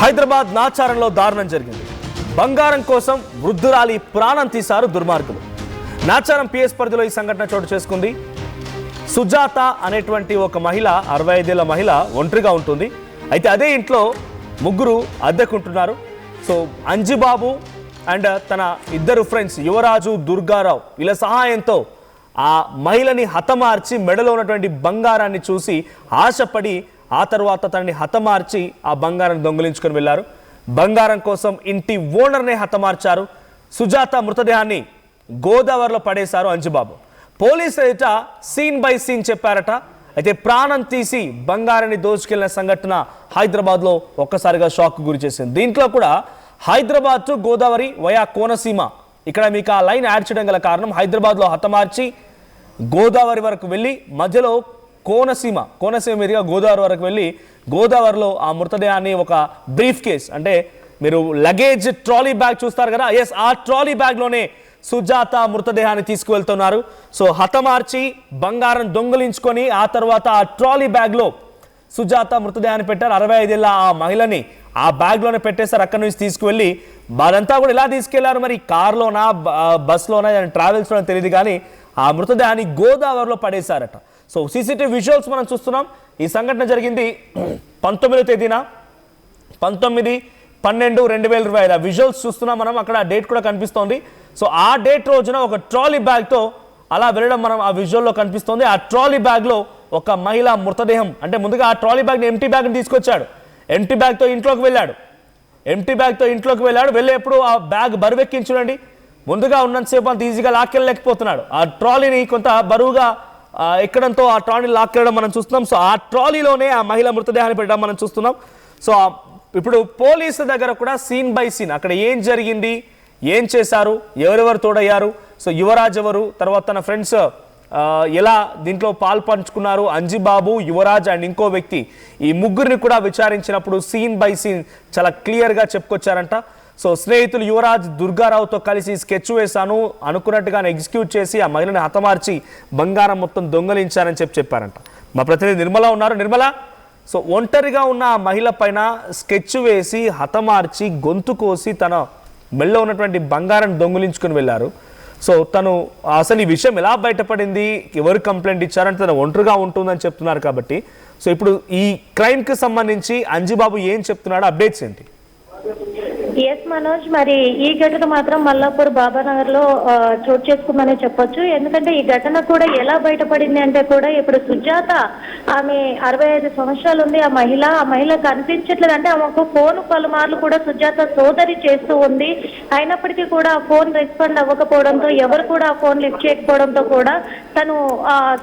హైదరాబాద్ నాచారంలో దారుణం జరిగింది. బంగారం కోసం వృద్ధురాలి ప్రాణం తీశారు దుర్మార్గులు. నాచారం పిఎస్ పరిధిలో ఈ సంఘటన చోటు చేసుకుంది. సుజాత అనేటువంటి ఒక మహిళ, 65 ఏళ్ల మహిళ ఒంటరిగా ఉంటుంది. అయితే అదే ఇంట్లో ముగ్గురు అద్దెకుంటున్నారు. సో అంజిబాబు అండ్ తన ఇద్దరు ఫ్రెండ్స్ యువరాజు, దుర్గారావు వీళ్ళ సహాయంతో ఆ మహిళని హతమార్చి మెడలో ఉన్నటువంటి బంగారాన్ని చూసి ఆశపడి ఆ తర్వాత తనని హతమార్చి ఆ బంగారాన్ని దొంగిలించుకొని వెళ్ళారు. బంగారం కోసం ఇంటి ఓనర్నే హతమార్చారు. సుజాత మృతదేహాన్ని గోదావరిలో పడేశారు అంజిబాబు. పోలీసులు ఎదుట సీన్ బై సీన్ చెప్పారట. అయితే ప్రాణం తీసి బంగారాన్ని దోచుకెళ్లిన సంఘటన హైదరాబాద్లో ఒక్కసారిగా షాక్ గురి చేసింది. దీంట్లో కూడా హైదరాబాద్ టు గోదావరి వయా కోనసీమ, ఇక్కడ మీకు ఆ లైన్ యాడ్ చేయడం గల కారణం హైదరాబాద్లో హతమార్చి గోదావరి వరకు వెళ్ళి మధ్యలో కోనసీమ మీదుగా గోదావరి వరకు వెళ్ళి గోదావరిలో ఆ మృతదేహాన్ని ఒక బ్రీఫ్ కేస్, అంటే మీరు లగేజ్ ట్రాలీ బ్యాగ్ చూస్తారు కదా, ఎస్ ఆ ట్రాలీ బ్యాగ్లోనే సుజాత మృతదేహాన్ని తీసుకువెళ్తున్నారు. సో హతమార్చి బంగారం దొంగిలించుకొని ఆ తర్వాత ఆ ట్రాలీ బ్యాగ్లో సుజాత మృతదేహాన్ని పెట్టారు. 65 ఏళ్ళ ఆ మహిళని ఆ బ్యాగ్లోనే పెట్టేశారు. అక్కడి నుంచి తీసుకువెళ్ళి వారంతా కూడా ఎలా తీసుకెళ్లారు, మరి కార్లోనా బస్లోనా ట్రావెల్స్లోనా తెలియదు, కానీ ఆ మృతదేహాన్ని గోదావరిలో పడేశారట. సో సీసీటీవీ విజువల్స్ మనం చూస్తున్నాం. ఈ సంఘటన జరిగింది 19వ తేదీన 19/12/2025. ఆ విజువల్స్ చూస్తున్నాం మనం, అక్కడ డేట్ కూడా కనిపిస్తోంది. సో ఆ డేట్ రోజున ఒక ట్రాలీ బ్యాగ్తో అలా వెళ్ళడం మనం ఆ విజువల్లో కనిపిస్తోంది. ఆ ట్రాలీ బ్యాగ్లో ఒక మహిళ మృతదేహం, అంటే ముందుగా ఆ ట్రాలీ బ్యాగ్ని ఎంటీ బ్యాగ్ని తీసుకొచ్చాడు. ఎంటీ బ్యాగ్తో ఇంట్లోకి వెళ్ళాడు. వెళ్ళేప్పుడు ఆ బ్యాగ్ బరువెక్కించి చూడండి, ముందుగా ఉన్నంతసేపు అంత ఈజీగా లాక్కెళ్ళలేకపోతున్నాడు. ఆ ట్రాలీని కొంత బరువుగా ఎక్కడంతో ఆ ట్రాలీని లాక్కెళ్ళడం మనం చూస్తున్నాం. సో ఆ ట్రాలీలోనే ఆ మహిళ మృతదేహాన్ని పెట్టడం మనం చూస్తున్నాం. సో ఇప్పుడు పోలీసుల దగ్గర కూడా సీన్ బై సీన్ అక్కడ ఏం జరిగింది, ఏం చేశారు, ఎవరెవరు తోడయ్యారు, సో యువరాజ్ ఎవరు, తర్వాత తన ఫ్రెండ్స్ ఎలా దీంట్లో పాల్పంచుకున్నారు, అంజిబాబు, యువరాజ్ అండ్ ఇంకో వ్యక్తి, ఈ ముగ్గురిని కూడా విచారించినప్పుడు సీన్ బై సీన్ చాలా క్లియర్గా చెప్పుకొచ్చారంట. సో స్నేహితులు యువరాజ్, దుర్గారావుతో కలిసి స్కెచ్ వేశాను, అనుకున్నట్టుగానే ఎగ్జిక్యూట్ చేసి ఆ మహిళని హతమార్చి బంగారం మొత్తం దొంగలించారని చెప్పారంట. మా ప్రతినిధి నిర్మల ఉన్నారు. నిర్మల, సో ఒంటరిగా ఉన్న ఆ మహిళ పైన స్కెచ్ వేసి హతమార్చి గొంతు కోసి తన మెళ్ళలో ఉన్నటువంటి బంగారాన్ని దొంగిలించుకుని వెళ్ళారు. సో తను అసలు ఈ విషయం ఎలా బయటపడింది, ఎవరు కంప్లైంట్ ఇచ్చారంటే తను ఒంటరిగా ఉంటుందని చెప్తున్నారు కాబట్టి, సో ఇప్పుడు ఈ క్రైమ్కి సంబంధించి అంజిబాబు ఏం చెప్తున్నాడు, అప్డేట్స్ ఏంటి? ఎస్ మనోజ్, మరి ఈ ఘటన మాత్రం మల్లాపూర్ బాబానగర్ లో చోటు చేసుకుందనే చెప్పొచ్చు. ఎందుకంటే ఈ ఘటన కూడా ఎలా బయటపడింది అంటే కూడా ఇప్పుడు సుజాత, ఆమె 65 సంవత్సరాలు ఉంది. ఆ మహిళ కనిపించట్లేదు, అంటే ఆమెకు ఫోన్ పలుమార్లు కూడా సుజాత సోదరి చేస్తూ ఉంది. అయినప్పటికీ కూడా ఆ ఫోన్ రెస్పాండ్ అవ్వకపోవడంతో, ఎవరు కూడా ఆ ఫోన్ లిఫ్ట్ చేయకపోవడంతో కూడా తను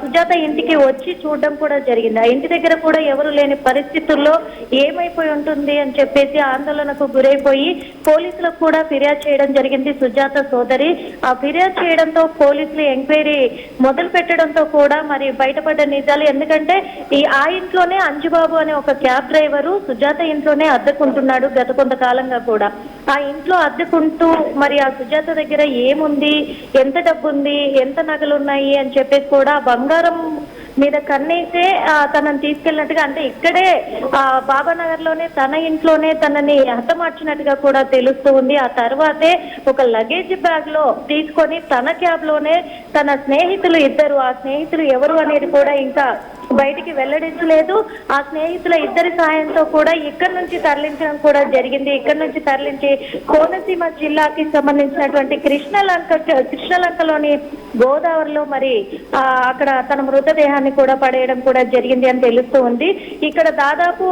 సుజాత ఇంటికి వచ్చి చూడడం కూడా జరిగింది. ఆ ఇంటి దగ్గర కూడా ఎవరు లేని పరిస్థితుల్లో ఏమైపోయి ఉంటుంది అని చెప్పేసి ఆందోళనకు గురైపోయి పోలీసులకు కూడా ఫిర్యాదు చేయడం జరిగింది సుజాత సోదరి. ఆ ఫిర్యాదు చేయడంతో పోలీసులు ఎంక్వైరీ మొదలు పెట్టడంతో కూడా మరి బయటపడ్డ నిజాలు. ఎందుకంటే ఆ ఇంట్లోనే అంజుబాబు అనే ఒక క్యాబ్ డ్రైవరు సుజాత ఇంట్లోనే అద్దెకుంటున్నాడు గత కొంతకాలంగా కూడా. ఆ ఇంట్లో అద్దెకుంటూ మరి ఆ సుజాత దగ్గర ఏముంది, ఎంత డబ్బు ఉంది, ఎంత నగలు ఉన్నాయి అని చెప్పేసి కూడా బంగారం మీద కన్నేసే తనని తీసుకెళ్ళినట్టుగా, అంటే ఇక్కడే బాబానగర్ లోనే తన ఇంట్లోనే తనని హతమార్చినట్టుగా కూడా తెలుస్తూ ఉంది. ఆ తర్వాతే ఒక లగేజ్ బ్యాగ్ లో తీసుకొని తన క్యాబ్ లోనే తన స్నేహితులు ఇద్దరు, ఆ స్నేహితులు ఎవరు అనేది కూడా ఇంకా బయటికి వెల్లడించలేదు. ఆ స్నేహితుల ఇద్దరి సాయంతో కూడా ఇక్కడి నుంచి తరలించడం కూడా జరిగింది. ఇక్కడి నుంచి తరలించి కోనసీమ జిల్లాకి సంబంధించినటువంటి కృష్ణలంకలోని గోదావరిలో మరి అక్కడ తన మృతదేహాన్ని కూడా పడేయడం కూడా జరిగింది అని తెలుస్తూ ఉంది. ఇక్కడ దాదాపు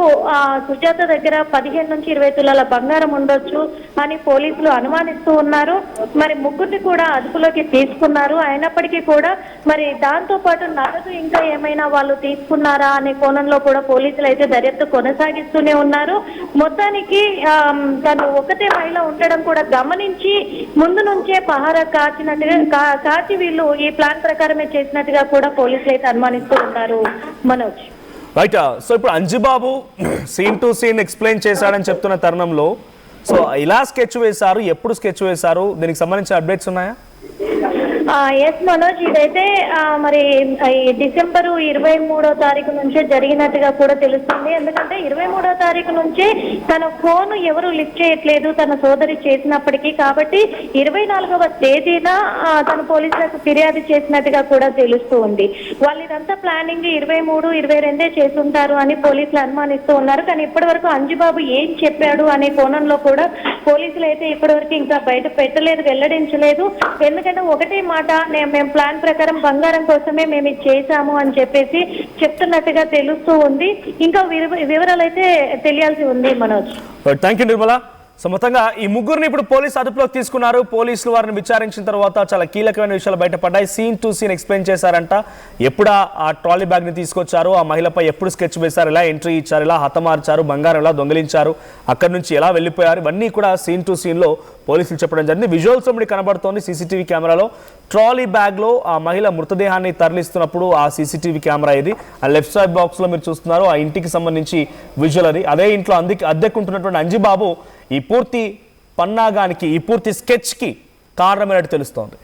సుజాత దగ్గర 15 నుంచి 20 తులాల బంగారం ఉండొచ్చు అని పోలీసులు అనుమానిస్తూ ఉన్నారు. మరి ముగ్గురిని కూడా అదుపులోకి తీసుకున్నారు. అయినప్పటికీ కూడా మరి దాంతో పాటు నగదు ఇంకా ఏమైనా వాళ్ళు తీసుకున్నారా అనే కోణంలో కూడా పోలీసులు అయితే దర్యాప్తు కొనసాగిస్తూనే ఉన్నారు. మొత్తానికి తను ఒకటే మహిళ ఉండడం కూడా గమనించి ముందు నుంచే పహారా కాచి వీళ్ళు ఈ ప్లాన్ ప్రకారమే చేసినట్టుగా కూడా పోలీసులు అయితే అనుమానిస్తూ ఉన్నారు. మనోజ్, రైట్. సో ఇప్పుడు Anjibabu scene to scene explain చేశాడని చెప్తున్న తరుణంలో, సో ఇలా స్కెచ్ వేశారు, ఎప్పుడు స్కెచ్ వేశారు, దీనికి సంబంధించిన అప్డేట్స్ ఉన్నాయా? ఎస్ మనోజ్, ఇదైతే మరి ఈ డిసెంబరు 23వ తారీఖు నుంచే జరిగినట్టుగా కూడా తెలుస్తుంది. ఎందుకంటే 23వ తారీఖు నుంచే తన ఫోన్ ఎవరు లిఫ్ట్ చేయట్లేదు తన సోదరి చేసినప్పటికీ, కాబట్టి 24వ తేదీన తన పోలీసులకు ఫిర్యాదు చేసినట్టుగా కూడా తెలుస్తూ ఉంది. వాళ్ళు ఇదంతా ప్లానింగ్ 23, 22 చేసుంటారు అని పోలీసులు అనుమానిస్తూ ఉన్నారు. కానీ ఇప్పటి వరకు అంజుబాబు ఏం చెప్పాడు అనే కోణంలో కూడా పోలీసులు అయితే ఇప్పటివరకు ఇంకా బయట పెట్టలేదు, వెల్లడించలేదు. ఎందుకంటే ఒకటే మాట, మేము ప్లాన్ ప్రకారం బంగారం కోసమే మేము ఇది చేశాము అని చెప్పేసి చెప్తున్నట్టుగా తెలుస్తూ ఉంది. ఇంకా వివరాలు అయితే తెలియాల్సి ఉంది Manoj. Thank you Nirmala. So మొత్తంగా ఈ ముగ్గురిని ఇప్పుడు పోలీసు అదుపులోకి తీసుకున్నారు. పోలీసులు వారిని విచారించిన తర్వాత చాలా కీలకమైన విషయాలు బయటపడ్డాయి. సీన్ టు సీన్ ఎక్స్ప్లెయిన్ చేశారంట. ఎప్పుడు ఆ ట్రాలీ బ్యాగ్ని తీసుకొచ్చారు, ఆ మహిళపై ఎప్పుడు స్కెచ్ వేశారు, ఎలా ఎంట్రీ ఇచ్చారు, ఎలా హతమార్చారు, బంగారం ఎలా దొంగిలించారు, అక్కడి నుంచి ఎలా వెళ్ళిపోయారు, ఇవన్నీ కూడా సీన్ టు సీన్లో పోలీసులు చెప్పడం జరిగింది. విజువల్స్ మనకి కనబడుతోంది సీసీటీవీ కెమెరాలో. ట్రాలీ బ్యాగ్లో ఆ మహిళ మృతదేహాన్ని తరలిస్తున్నప్పుడు ఆ సీసీటీవీ కెమెరా ఇది. ఆ లెఫ్ట్ సైడ్ బాక్స్లో మీరు చూస్తున్నారు ఆ ఇంటికి సంబంధించి విజువల్ అది. అదే ఇంట్లో అద్దెకుంటున్నటువంటి అంజిబాబు ఈ పూర్తి పన్నాగానికి, ఈ పూర్తి స్కెచ్కి కారణమైనట్టు తెలుస్తోంది.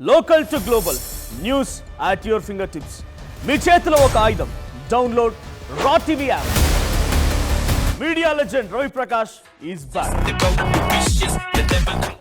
Local to global news at your finger tips. మీ చేతిలో ఒక ఆయుధం. Download R TV app. Media legend Ravi Prakash is back.